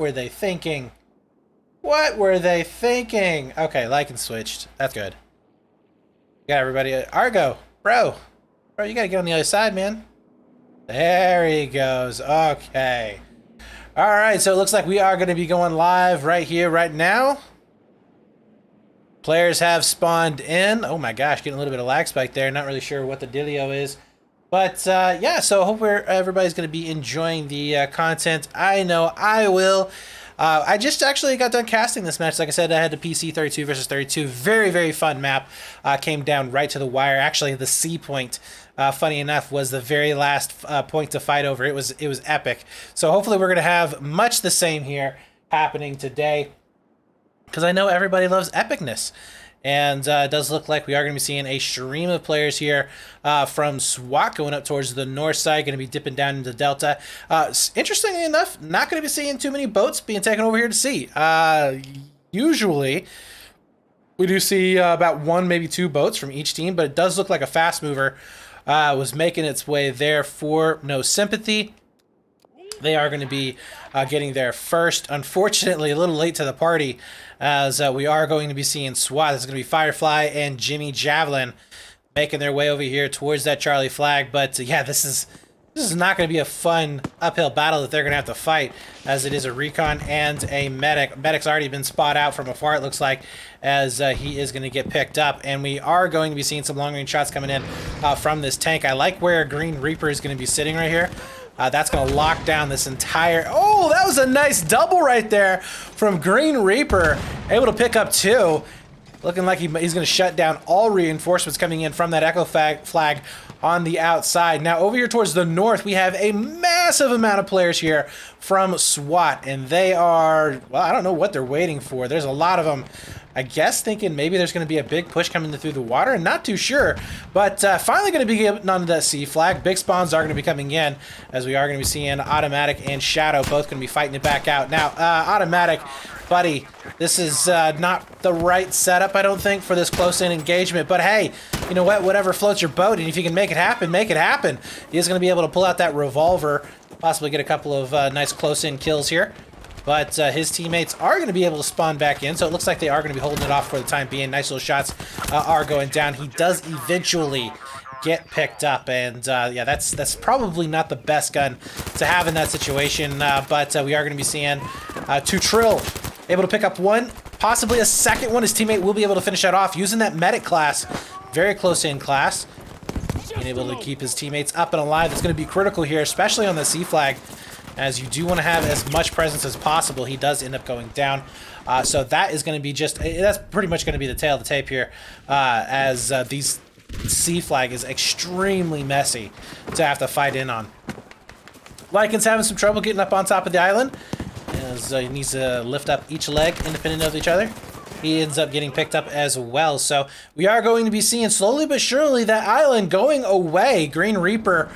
were they thinking? What were they thinking? Okay, like and switched. That's good. Got everybody. Argo, bro, you gotta get on the other side, man. There he goes. Okay. All right, so it looks like we are going to be going live right here, right now. Players have spawned in. Oh my gosh, getting a little bit of lag spike there. Not really sure what the dealio is. But yeah, so I hope everybody's going to be enjoying the content. I know I will. I just actually got done casting this match. Like I said, I had the PC 32 versus 32. Very, very fun map. Came down right to the wire. Actually, the C point, funny enough, was the very last point to fight over. It was epic. So hopefully we're going to have much the same here happening today, because I know everybody loves epicness. And it does look like we are going to be seeing a stream of players here from Swat going up towards the north side, going to be dipping down into Delta. Interestingly enough, not going to be seeing too many boats being taken over here to sea. Usually, we do see about one, maybe two boats from each team, but it does look like a fast mover was making its way there for no Sympathy. They are going to be getting there first. Unfortunately, a little late to the party, as we are going to be seeing SWAT. It's going to be Firefly and Jimmy Javelin making their way over here towards that Charlie flag. But yeah, this is not going to be a fun uphill battle that they're going to have to fight, as it is a recon and a medic. Medic's already been spot out from afar, it looks like, as he is going to get picked up. And we are going to be seeing some long-range shots coming in from this tank. I like where Green Reaper is going to be sitting right here. That's going to lock down this entire... Oh, that was a nice double right there from Green Reaper. Able to pick up two. Looking like he's going to shut down all reinforcements coming in from that Echo flag on the outside. Now, over here towards the north, we have a massive amount of players here from SWAT. And they are... Well, I don't know what they're waiting for. There's a lot of them. I guess thinking maybe there's going to be a big push coming through the water, and not too sure. But finally going to be getting onto that C flag. Big spawns are going to be coming in, as we are going to be seeing Automatic and Shadow both going to be fighting it back out. Now, Automatic, buddy, this is not the right setup, I don't think, for this close-in engagement. But hey, you know what? Whatever floats your boat, and if you can make it happen, make it happen. He is going to be able to pull out that revolver, possibly get a couple of nice close-in kills here. But his teammates are going to be able to spawn back in, so it looks like they are going to be holding it off for the time being. Nice little shots are going down. He does eventually get picked up, and yeah, that's probably not the best gun to have in that situation. But we are going to be seeing Trill able to pick up one, possibly a second one. His teammate will be able to finish that off using that medic class. Very close in class. Being able to keep his teammates up and alive. That's going to be critical here, especially on the C flag, as you do want to have as much presence as possible. He does end up going down. So that is going to be that's pretty much going to be the tail of the tape here, as these C flag is extremely messy to have to fight in on. Lycan's having some trouble getting up on top of the island, as he needs to lift up each leg independent of each other. He ends up getting picked up as well. So we are going to be seeing slowly but surely that island going away. Green Reaper,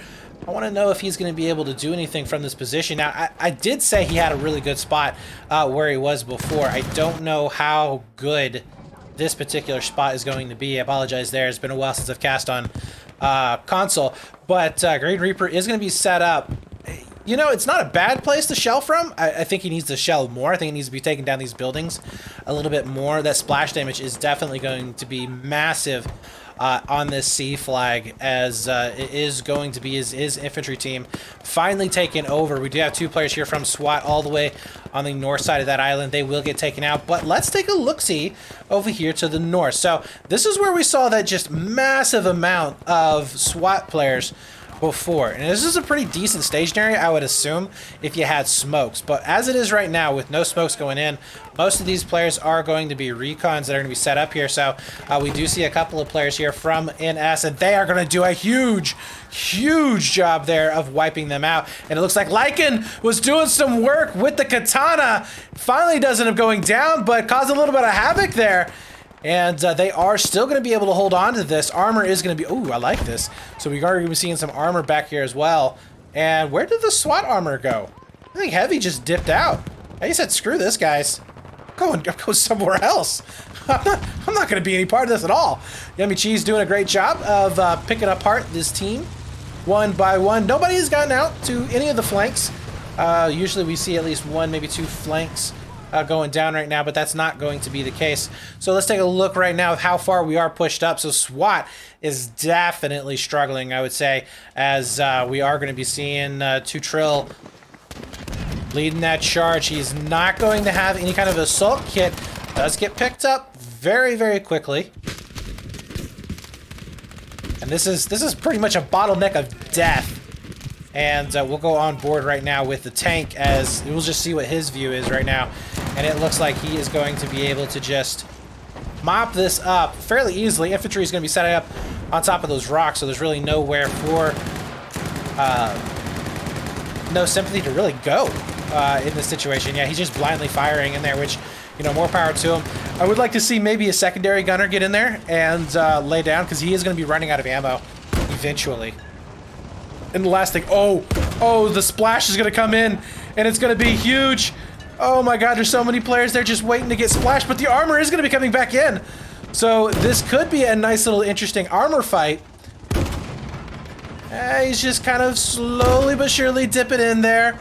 I want to know if he's going to be able to do anything from this position. Now, I did say he had a really good spot where he was before. I don't know how good this particular spot is going to be. I apologize there. It's been a while since I've cast on console. But Green Reaper is going to be set up. You know, it's not a bad place to shell from. I think he needs to shell more. I think he needs to be taking down these buildings a little bit more. That splash damage is definitely going to be massive on this C flag, as it is going to be his infantry team finally taken over. We do have two players here from SWAT all the way on the north side of that island. They will get taken out, but let's take a look-see over here to the north. So this is where we saw that just massive amount of SWAT players before, and this is a pretty decent stationary, I would assume, if you had smokes. But as it is right now, with no smokes going in, most of these players are going to be recons that are going to be set up here. So we do see a couple of players here from NS, and they are going to do a huge job there of wiping them out. And it looks like Lycan was doing some work with the katana. Finally does end up going down, but caused a little bit of havoc there. And they are still going to be able to hold on to this. Armor is going to be... Ooh, I like this. So we are going to be seeing some armor back here as well. And where did the SWAT armor go? I think Heavy just dipped out. He said, screw this, guys. Go somewhere else. I'm not going to be any part of this at all. Yummy Cheese doing a great job of picking apart this team one by one. Nobody has gotten out to any of the flanks Usually we see at least one, maybe two flanks going down right now, but that's not going to be the case. So let's take a look right now of how far we are pushed up. So SWAT is definitely struggling, I would say, as we are going to be seeing 2Trill leading that charge. He's not going to have any kind of assault kit. Does get picked up very, very quickly. And this is pretty much a bottleneck of death. And we'll go on board right now with the tank, as we'll just see what his view is right now. And it looks like he is going to be able to just mop this up fairly easily. Infantry is going to be setting up on top of those rocks, so there's really nowhere for no Sympathy to really go in this situation. Yeah, he's just blindly firing in there, which, you know, more power to him. I would like to see maybe a secondary gunner get in there and lay down, because he is going to be running out of ammo eventually. And the last thing, oh, the splash is going to come in, and it's going to be huge. Oh my god, there's so many players there just waiting to get splashed, but the armor is going to be coming back in. So this could be a nice little interesting armor fight. He's just kind of slowly but surely dipping in there.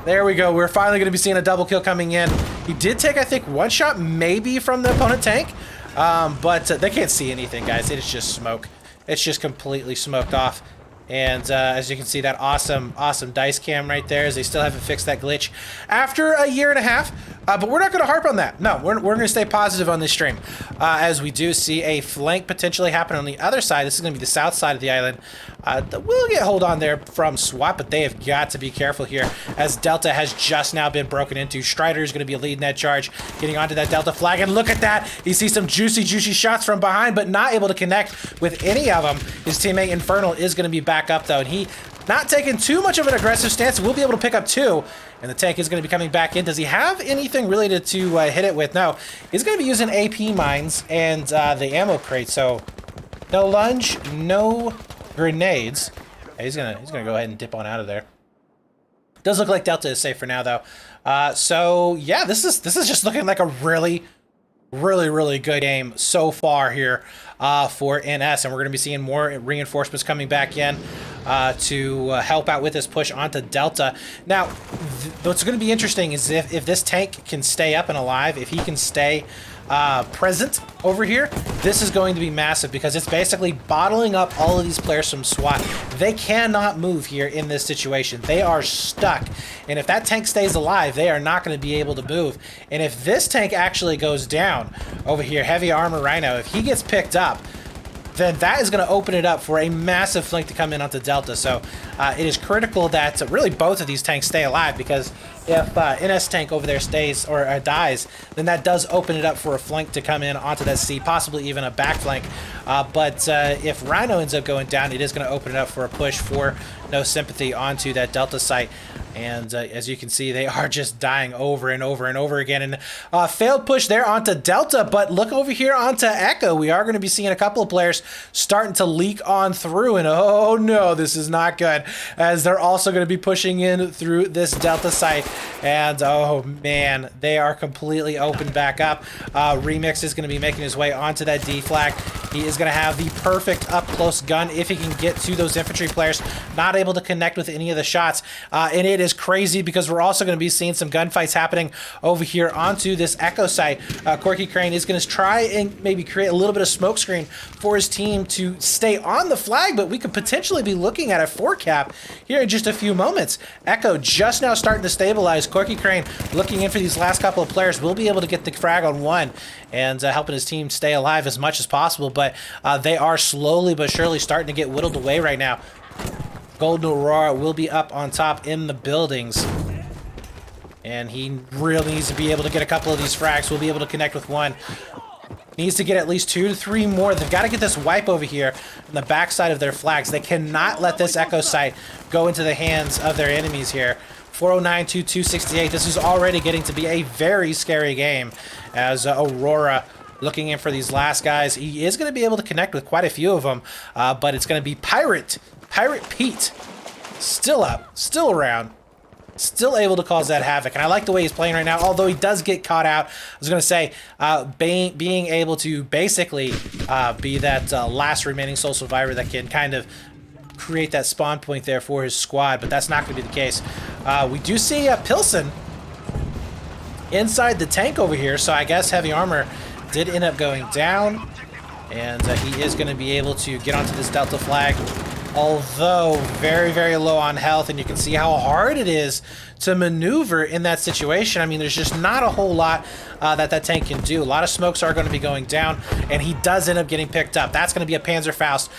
There we go. We're finally going to be seeing a double kill coming in. He did take, I think, one shot maybe from the opponent tank, but they can't see anything, guys. It is just smoke. It's just completely smoked off. And as you can see, that awesome dice cam right there, as they still haven't fixed that glitch after a year and a half. But we're not going to harp on that. No, we're going to stay positive on this stream. As we do see a flank potentially happen on the other side. This is going to be the south side of the island. We'll get hold on there from Swat, but they have got to be careful here, as Delta has just now been broken into. Strider is going to be leading that charge, getting onto that Delta flag, and look at that. You see some juicy shots from behind, but not able to connect with any of them. His teammate Infernal is going to be back up, though, and he not taking too much of an aggressive stance. We'll be able to pick up two, and the tank is going to be coming back in. Does he have anything really to hit it with? No. He's going to be using AP mines and the ammo crate, so no lunge, no grenades. Yeah, he's gonna go ahead and dip on out of there. Does look like Delta is safe for now, though. So yeah, this is just looking like a really good game so far here for NS, and we're going to be seeing more reinforcements coming back in to help out with this push onto Delta. Now, what's going to be interesting is if this tank can stay up and alive, if he can stay present over here, this is going to be massive, because it's basically bottling up all of these players from SWAT. They cannot move here in this situation. They are stuck, and if that tank stays alive, they are not going to be able to move. And if this tank actually goes down over here, heavy armor Rhino, if he gets picked up, then that is going to open it up for a massive flank to come in onto Delta. So it is critical that really both of these tanks stay alive, because if NS tank over there stays or dies, then that does open it up for a flank to come in onto that C, possibly even a back flank. But if Rhino ends up going down, it is going to open it up for a push for no Sympathy onto that Delta site. And as you can see, they are just dying over and over and over again. And failed push there onto Delta, but look over here onto Echo. We are going to be seeing a couple of players starting to leak on through, and oh no, this is not good, as they're also going to be pushing in through this Delta site. And oh man, they are completely opened back up. Remix is going to be making his way onto that D flag. He is going to have the perfect up-close gun if he can get to those infantry players. Not able to connect with any of the shots. And it is crazy, because we're also going to be seeing some gunfights happening over here onto this Echo site. Corky Crane is going to try and maybe create a little bit of smoke screen for his team to stay on the flag, but we could potentially be looking at a 4-cap here in just a few moments. Echo just now starting to stabilize. Corky Crane looking in for these last couple of players. Will be able to get the frag on one and helping his team stay alive as much as possible, but they are slowly but surely starting to get whittled away right now. Golden Aurora will be up on top in the buildings, and he really needs to be able to get a couple of these frags. We'll be able to connect with one. Needs to get at least 2 to 3 more. They've got to get this wipe over here on the backside of their flags. They cannot let this Echo site go into the hands of their enemies here. 409 to 268. This is already getting to be a very scary game, as Aurora looking in for these last guys. He is going to be able to connect with quite a few of them, but it's going to be Pirate Pete, still up, still around, still able to cause that havoc. And I like the way he's playing right now, although he does get caught out. I was going to say, being able to basically be that last remaining sole survivor that can kind of create that spawn point there for his squad, but that's not going to be the case. We do see Pilsen inside the tank over here, so I guess heavy armor did end up going down, and he is going to be able to get onto this Delta flag, although very, very low on health, and you can see how hard it is to maneuver in that situation. I mean, there's just not a whole lot that tank can do. A lot of smokes are going to be going down, and he does end up getting picked up. That's going to be a Panzerfaust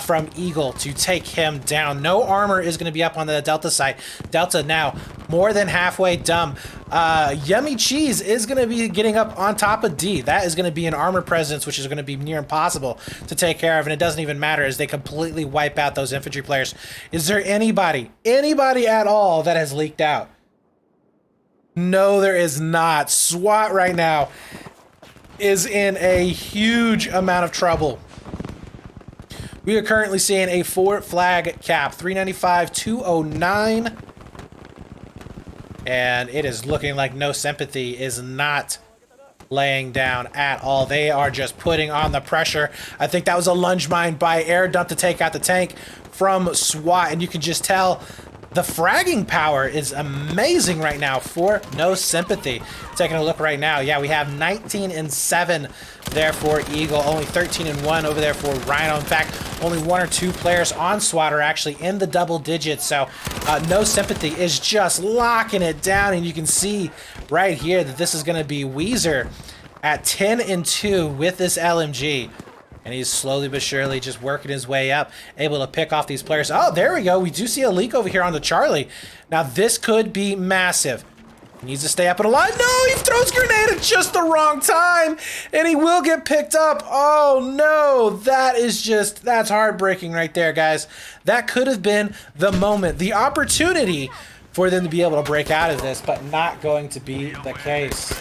from Eagle to take him down. No armor is going to be up on the Delta site. Delta now more than halfway dumb. Yummy Cheese is going to be getting up on top of D. That is going to be an armor presence, which is going to be near impossible to take care of, and it doesn't even matter as they completely wipe out those infantry players. Is there anybody at all that has leaked out? No, there is not. SWAT right now is in a huge amount of trouble. We are currently seeing a 4-flag cap, 395, 209. And it is looking like No Sympathy is not laying down at all. They are just putting on the pressure. I think that was a lunge mine by air dump to take out the tank from SWAT. And you can just tell the fragging power is amazing right now for No Sympathy. Taking a look right now. Yeah, we have 19 and 7 there for Eagle. Only 13 and 1 over there for Rhino. In fact, only 1 or 2 players on SWAT are actually in the double digits. So No Sympathy is just locking it down. And you can see right here that this is going to be Weezer at 10 and 2 with this LMG. And he's slowly but surely just working his way up, able to pick off these players. Oh, there we go. We do see a leak over here on the Charlie. Now, this could be massive. He needs to stay up and alive. No, he throws grenade at just the wrong time, and he will get picked up. Oh, no. That's heartbreaking right there, guys. That could have been the moment, the opportunity for them to be able to break out of this, but not going to be the case.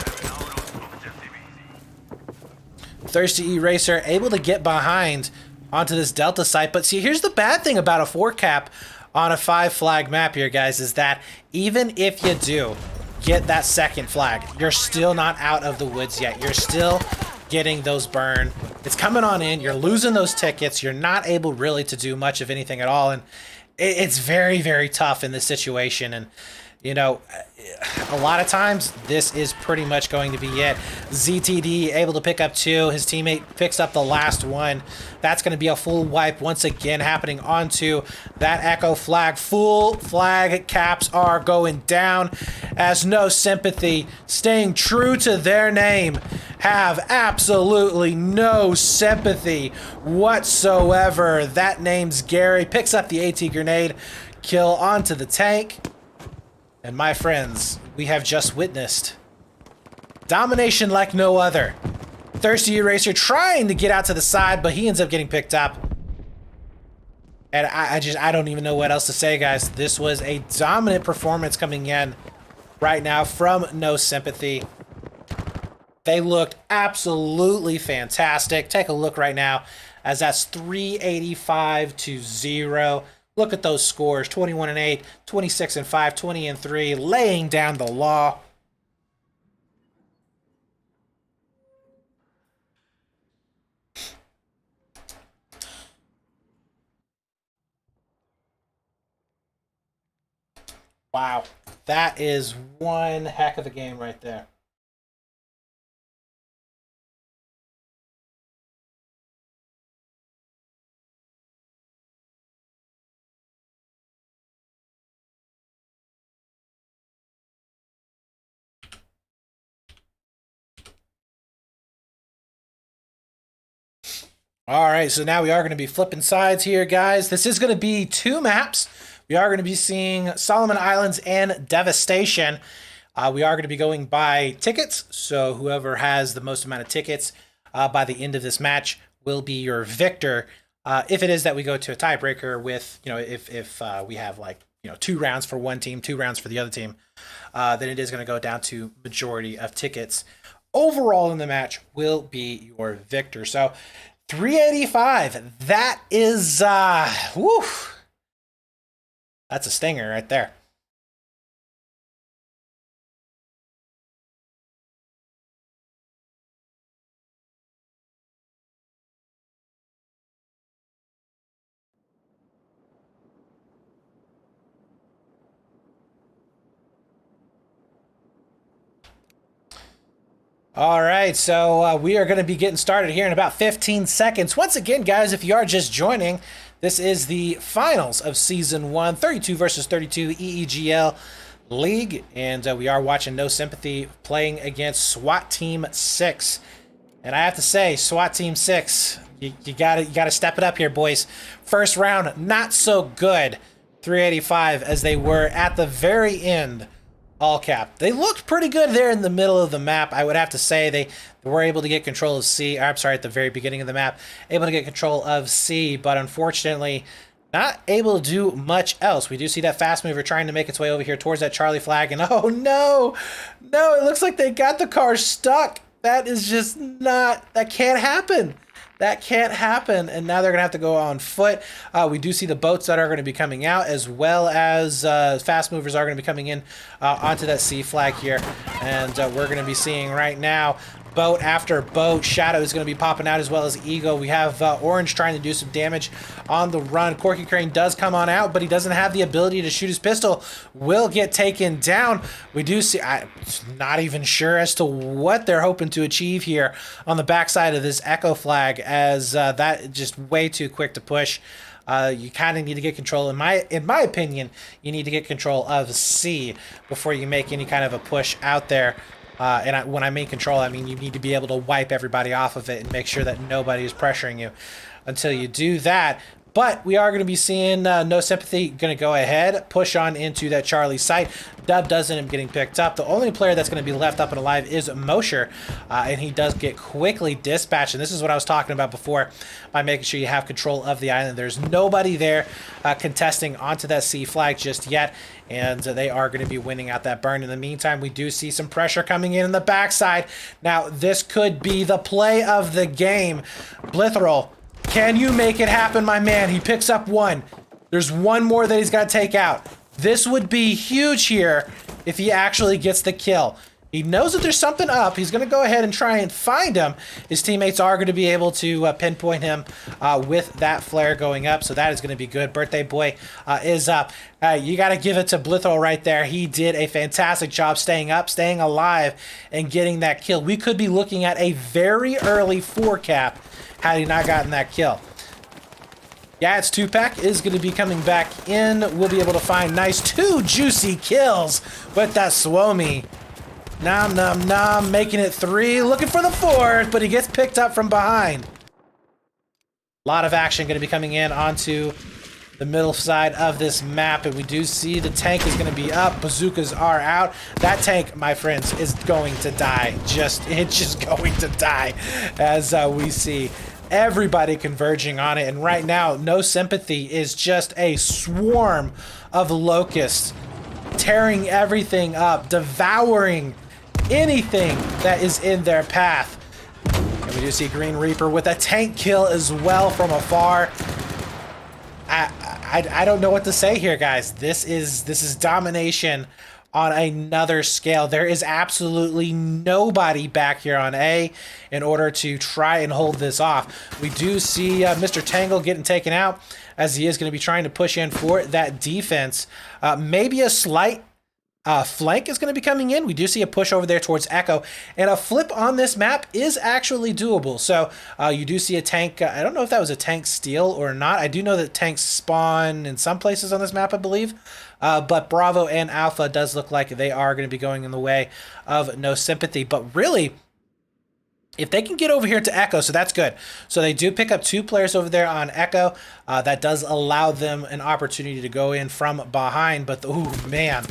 Thirsty Eraser able to get behind onto this Delta site. But see, here's the bad thing about a 4-cap on a 5-flag map here, guys, is that even if you do get that second flag, you're still not out of the woods yet. You're still getting those burn. It's coming on in. You're losing those tickets. You're not able really to do much of anything at all. And it's very, very tough in this situation. And you know, a lot of times this is pretty much going to be it. ZTD able to pick up 2. His teammate picks up the last one. That's going to be a full wipe once again happening onto that Echo flag. Full flag caps are going down as No Sympathy, staying true to their name, have absolutely no sympathy whatsoever. That name's Gary. Picks up the AT grenade. Kill onto the tank. And my friends, we have just witnessed domination like no other. Thirsty Eraser trying to get out to the side, but he ends up getting picked up. And I don't even know what else to say, guys. This was a dominant performance coming in right now from No Sympathy. They looked absolutely fantastic. Take a look right now as that's 385 to 0. Look at those scores, 21 and 8, 26 and 5, 20 and 3, laying down the law. Wow, that is one heck of a game right there. All right, so now we are going to be flipping sides here, guys. This is going to be 2 maps. We are going to be seeing Solomon Islands and Devastation. We are going to be going by tickets, so whoever has the most amount of tickets by the end of this match will be your victor. If it is that we go to a tiebreaker with, if we have 2 rounds for one team, 2 rounds for the other team, then it is going to go down to majority of tickets overall in the match will be your victor. So 385. That is, whew. That's a stinger right there. All right, so we are going to be getting started here in about 15 seconds. Once again, guys, if you are just joining, this is the finals of Season 1, 32 versus 32 EEGL League, and we are watching No Sympathy playing against SWAT Team 6. And I have to say, SWAT Team 6, you gotta step it up here, boys. First round, not so good. 385 as they were at the very end. All cap. They looked pretty good there in the middle of the map. I would have to say they were able to get control of C. I'm sorry, at the very beginning of the map, able to get control of C, but unfortunately not able to do much else. We do see that fast mover trying to make its way over here towards that Charlie flag, and oh no, it looks like they got the car stuck. That is just not, that can't happen. That can't happen, and now they're going to have to go on foot. We do see the boats that are going to be coming out, as well as fast movers are going to be coming in onto that C flag here. And we're going to be seeing right now boat after boat. Shadow is going to be popping out, as well as Eagle. We have Orange trying to do some damage on the run. Corky Crane does come on out, but he doesn't have the ability to shoot his pistol. Will get taken down. We do see, I'm not even sure as to what they're hoping to achieve here on the backside of this Echo flag, as that just way too quick to push. You kind of need to get control, in my opinion, you need to get control of C before you make any kind of a push out there. When I mean control, I mean you need to be able to wipe everybody off of it and make sure that nobody is pressuring you until you do that. But we are going to be seeing No Sympathy going to go ahead, push on into that Charlie site. Dub does end up getting picked up. The only player that's going to be left up and alive is Mosher, and he does get quickly dispatched. And this is what I was talking about before, by making sure you have control of the island. There's nobody there contesting onto that C flag just yet, and they are going to be winning out that burn. In the meantime, we do see some pressure coming in the backside. Now, this could be the play of the game. Blithrol, can you make it happen, my man? He picks up one. There's one more that he's got to take out. This would be huge here if he actually gets the kill. He knows that there's something up. He's going to go ahead and try and find him. His teammates are going to be able to pinpoint him with that flare going up, so that is going to be good. Birthday Boy is up. You got to give it to Blithol right there. He did a fantastic job staying up, staying alive, and getting that kill. We could be looking at a very early 4-cap had he not gotten that kill. Yeah, it's Tupac is going to be coming back in. We'll be able to find nice 2 juicy kills with that Swomy. Nom, nom, nom, making it 3, looking for the 4th, but he gets picked up from behind. A lot of action going to be coming in onto the middle side of this map, and we do see the tank is going to be up. Bazookas are out. That tank, my friends, is going to die. It's just going to die, as we see everybody converging on it. And right now, No Sympathy is just a swarm of locusts, tearing everything up, devouring anything that is in their path. And we do see Green Reaper with a tank kill as well from afar. I don't know what to say here, guys. This is domination on another scale. There is absolutely nobody back here on A in order to try and hold this off. We do see Mr. Tangle getting taken out, as he is going to be trying to push in for that defense. Maybe a slight flank is going to be coming in. We do see a push over there towards Echo, and a flip on this map is actually doable. So you do see a tank. I don't know if that was a tank steal or not. I do know that tanks spawn in some places on this map, I believe. But Bravo and Alpha does look like they are going to be going in the way of No Sympathy. But really, if they can get over here to Echo, so that's good. So they do pick up 2 players over there on Echo. That does allow them an opportunity to go in from behind. But, ooh, man.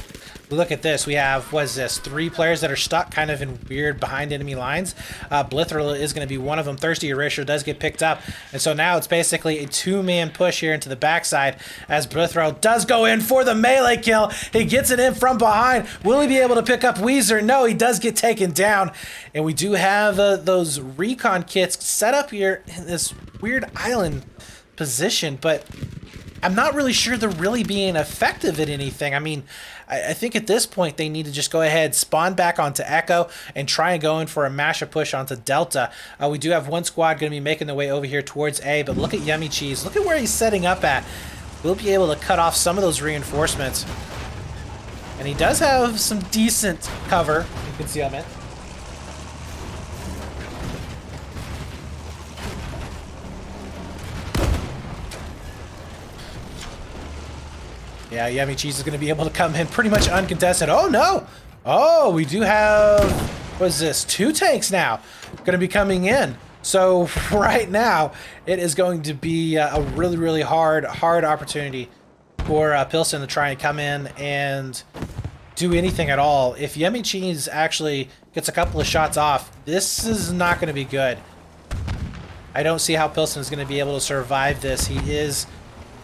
Look at this. We have, what is this, 3 players that are stuck kind of in weird behind enemy lines. Blithril is going to be one of them. Thirsty Erasure does get picked up. And so now it's basically a 2-man push here into the backside, as Blithril does go in for the melee kill. He gets it in from behind. Will he be able to pick up Weezer? No, he does get taken down. And we do have those recon kits set up here in this weird island position, but I'm not really sure they're really being effective at anything. I mean, I think at this point they need to just go ahead, spawn back onto Echo, and try and go in for a mashup push onto Delta. We do have one squad going to be making their way over here towards A, but look at Yummy Cheese. Look at where he's setting up at. We'll be able to cut off some of those reinforcements. And he does have some decent cover. You can see him in. Yeah, Yummy Cheese is going to be able to come in pretty much uncontested. Oh, no. Oh, we do have, what is this, 2 tanks now going to be coming in. So right now, it is going to be a really, really hard opportunity for Pilsen to try and come in and do anything at all. If Yummy Cheese actually gets a couple of shots off, this is not going to be good. I don't see how Pilsen is going to be able to survive this. He is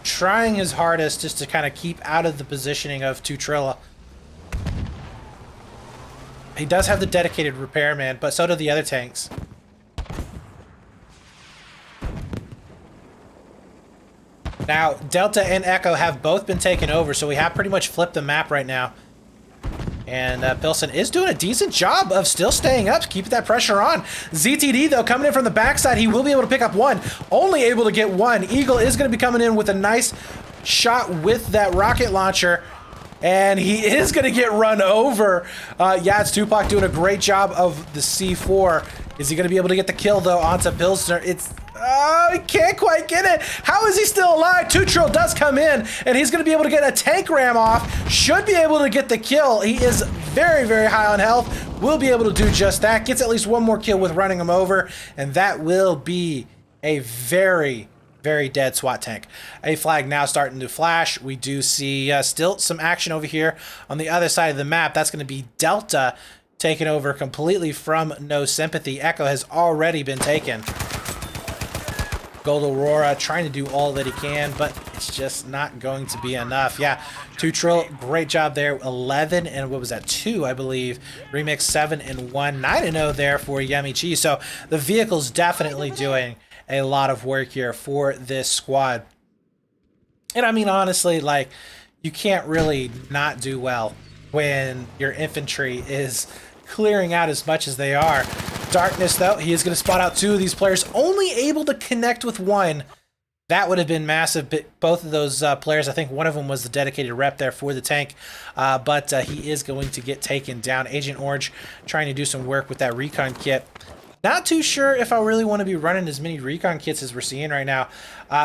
trying his hardest just to kind of keep out of the positioning of Tutrilla. He does have the dedicated repairman, but so do the other tanks. Now, Delta and Echo have both been taken over, so we have pretty much flipped the map right now. And Pilsen is doing a decent job of still staying up, keeping that pressure on. ZTD, though, coming in from the backside, he will be able to pick up 1. Only able to get 1. Eagle is going to be coming in with a nice shot with that rocket launcher. And he is going to get run over. Yeah, it's Tupac doing a great job of the C4. Is he going to be able to get the kill, though, onto Pilsner? It's... Oh, he can't quite get it. How is he still alive? Tutril does come in, and he's going to be able to get a tank ram off. Should be able to get the kill. He is very, very high on health. Will be able to do just that. Gets at least 1 more kill with running him over, and that will be a very, very dead SWAT tank. A flag now starting to flash. We do see still some action over here on the other side of the map. That's going to be Delta taken over completely from No Sympathy. Echo has already been taken. Gold Aurora trying to do all that he can, but it's just not going to be enough. Yeah, Tutril, great job there. 11 and what was that? 2, I believe. Remix 7 and 1. 9 and 0 there for Yummy Cheese. So the vehicle's definitely doing a lot of work here for this squad. And I mean, honestly, like, you can't really not do well when your infantry is clearing out as much as they are. Darkness, though, he is going to spot out 2 of these players, only able to connect with 1. That would have been massive. Both of those players, I think one of them was the dedicated rep there for the tank, but he is going to get taken down. Agent Orange trying to do some work with that recon kit. Not too sure if I really want to be running as many recon kits as we're seeing right now.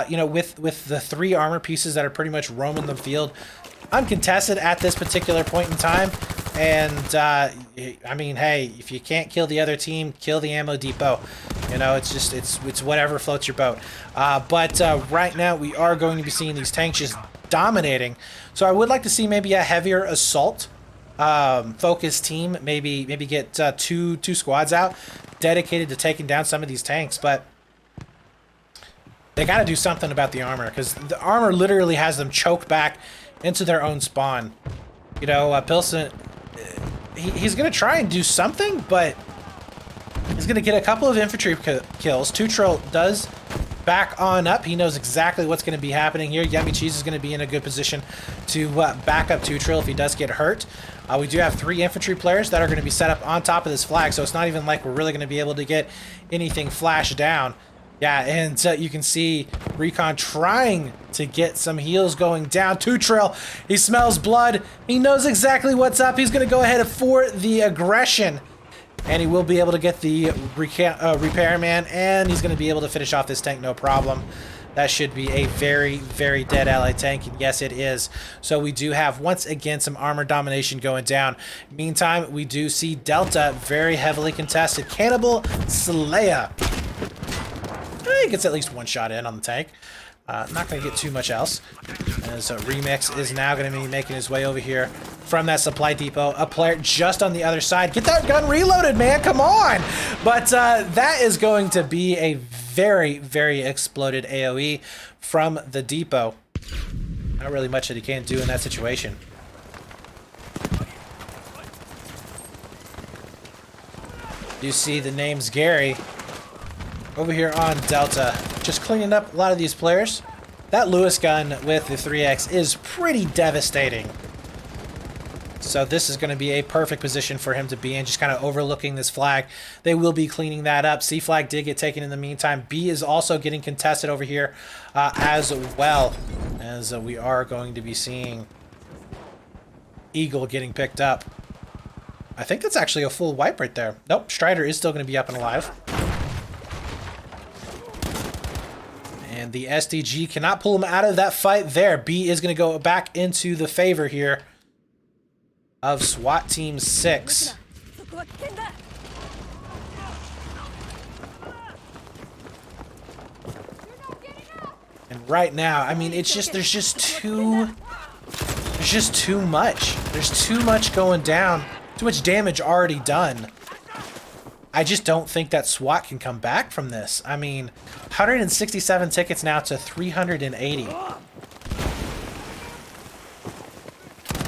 You know, with the 3 armor pieces that are pretty much roaming the field, uncontested at this particular point in time. And I mean, hey, if you can't kill the other team, kill the ammo depot. You know, it's just it's whatever floats your boat. But right now we are going to be seeing these tanks just dominating. So I would like to see maybe a heavier assault focused team. Maybe get two squads out dedicated to taking down some of these tanks. But they got to do something about the armor, because the armor literally has them choked back into their own spawn. You know, Pilsen, he's going to try and do something, but he's going to get a couple of infantry kills. Tutril does back on up. He knows exactly what's going to be happening here. Yummy Cheese is going to be in a good position to back up Tutril if he does get hurt. We do have 3 infantry players that are going to be set up on top of this flag, so it's not even like we're really going to be able to get anything flashed down. Yeah, and you can see Recon trying to get some heals going down. Tutril, he smells blood. He knows exactly what's up. He's going to go ahead for the aggression. And he will be able to get the repairman, and he's going to be able to finish off this tank no problem. That should be a very, very dead ally tank, and yes, it is. So we do have, once again, some armor domination going down. Meantime, we do see Delta very heavily contested. Cannibal Slayer. He gets at least 1 shot in on the tank. Not going to get too much else. As Remix is now going to be making his way over here from that supply depot. A player just on the other side. Get that gun reloaded, man. Come on. But that is going to be a very, very exploded AoE from the depot. Not really much that he can do in that situation. You see the name's Gary over here on Delta, just cleaning up a lot of these players. That Lewis gun with the 3X is pretty devastating. So this is going to be a perfect position for him to be in, just kind of overlooking this flag. They will be cleaning that up. C flag did get taken in the meantime. B is also getting contested over here as well, as we are going to be seeing Eagle getting picked up. I think that's actually a full wipe right there. Nope, Strider is still going to be up and alive. And the SDG cannot pull him out of that fight there. B is going to go back into the favor here of SWAT Team 6. And right now, I mean, it's just, there's just too much. There's too much going down. Too much damage already done. I just don't think that SWAT can come back from this. I mean, 167 tickets now to 380.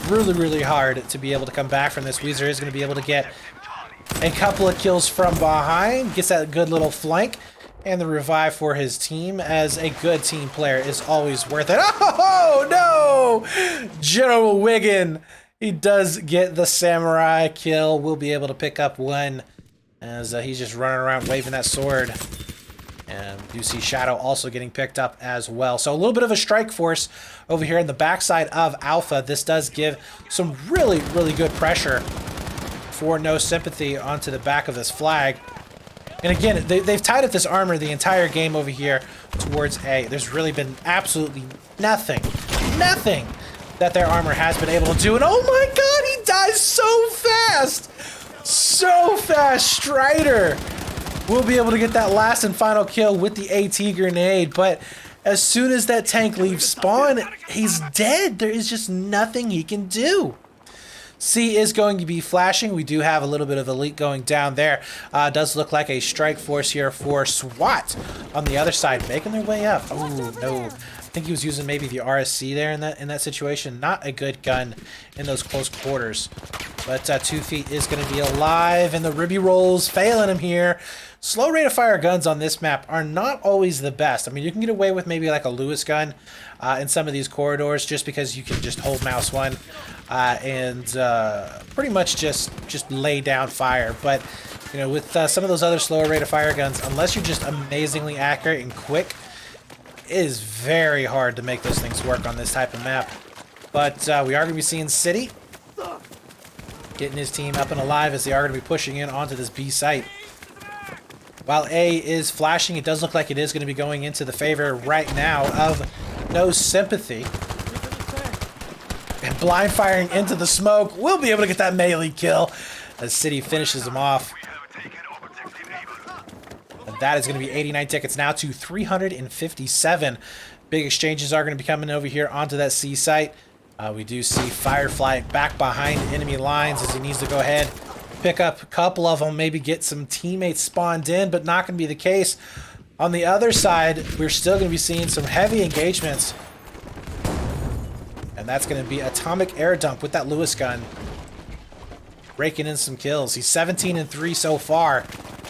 Really, really hard to be able to come back from this. Weezer is going to be able to get a couple of kills from behind. Gets that good little flank. And the revive for his team, as a good team player is always worth it. Oh, no! General Wiggin. He does get the samurai kill. We'll be able to pick up one as he's just running around waving that sword. And you see Shadow also getting picked up as well. So a little bit of a strike force over here in the backside of Alpha. This does give some really, really good pressure for No Sympathy onto the back of this flag. And again, they've tied up this armor the entire game over here towards A. There's really been absolutely nothing that their armor has been able to do. And oh my god, he dies so fast! So fast, Strider will be able to get that last and final kill with the AT grenade. But as soon as that tank leaves spawn, he's dead. There is just nothing he can do. C is going to be flashing. We do have a little bit of elite going down there. Does look like a strike force here for SWAT on the other side, making their way up. Oh no, I think he was using maybe the RSC there in that situation. Not a good gun in those close quarters. But 2 feet is going to be alive, and the ribby rolls failing him here. Slow rate of fire guns on this map are not always the best. I mean, you can get away with maybe like a Lewis gun in some of these corridors, just because you can just hold mouse 1 and pretty much just lay down fire. But you know, with some of those other slower rate of fire guns, unless you're just amazingly accurate and quick, it is very hard to make those things work on this type of map. But we are going to be seeing City getting his team up and alive, as they are going to be pushing in onto this B site. While A is flashing, it does look like it is going to be going into the favor right now of No Sympathy. And blind firing into the smoke will be able to get that melee kill as City finishes him off. And that is going to be 89 tickets now to 357. Big exchanges are going to be coming over here onto that C site. We do see Firefly back behind enemy lines as he needs to go ahead, pick up a couple of them, maybe get some teammates spawned in, but not going to be the case. On the other side, we're still going to be seeing some heavy engagements. And that's going to be Atomic Air Dump with that Lewis gun, raking in some kills. He's 17-3 so far,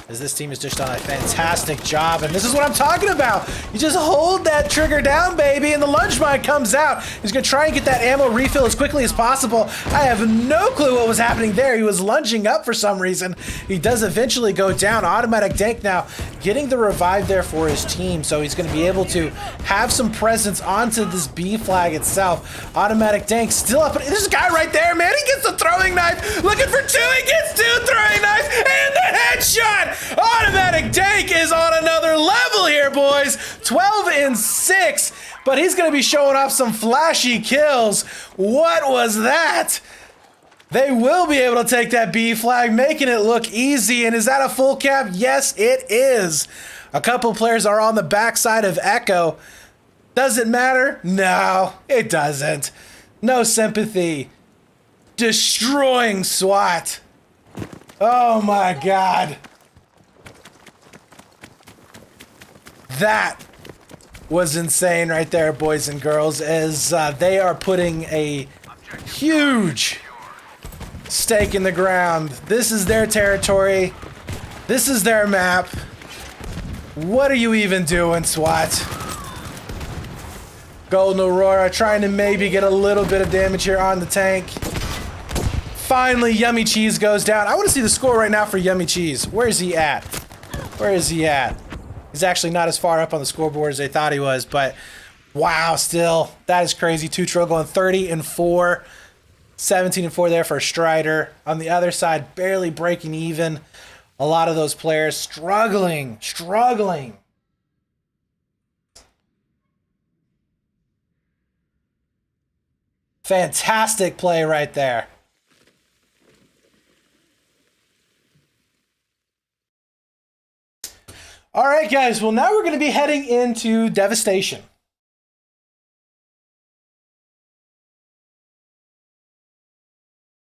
as this team has just done a fantastic job. And this is what I'm talking about. You just hold that trigger down, baby, and the lunge mine comes out. He's going to try and get that ammo refill as quickly as possible. I have no clue what was happening there. He was lunging up for some reason. He does eventually go down. Automatic Dank now getting the revive there for his team, so he's going to be able to have some presence onto this B flag itself. Automatic Dank still up. There's a guy right there, man. He gets the throwing knife. Looking for 2. He gets 2 throwing knives and the headshot. Automatic Dank is on another level here, boys. 12-6, but he's going to be showing off some flashy kills. What was that? They will be able to take that B flag, making it look easy. And is that a full cap? Yes, it is. A couple players are on the backside of Echo. Does it matter? No, it doesn't. No Sympathy. Destroying SWAT. Oh my god. That was insane right there, boys and girls, as they are putting a huge stake in the ground. This is their territory. This is their map. What are you even doing, SWAT? Golden Aurora trying to maybe get a little bit of damage here on the tank. Finally, Yummy Cheese goes down. I want to see the score right now for Yummy Cheese. Where is he at? Where is he at? He's actually not as far up on the scoreboard as they thought he was, but wow, still, that is crazy. Tutril going 30-4. 17-4 there for Strider. On the other side, barely breaking even. A lot of those players struggling. Fantastic play right there. All right, guys. Well, now we're going to be heading into Devastation.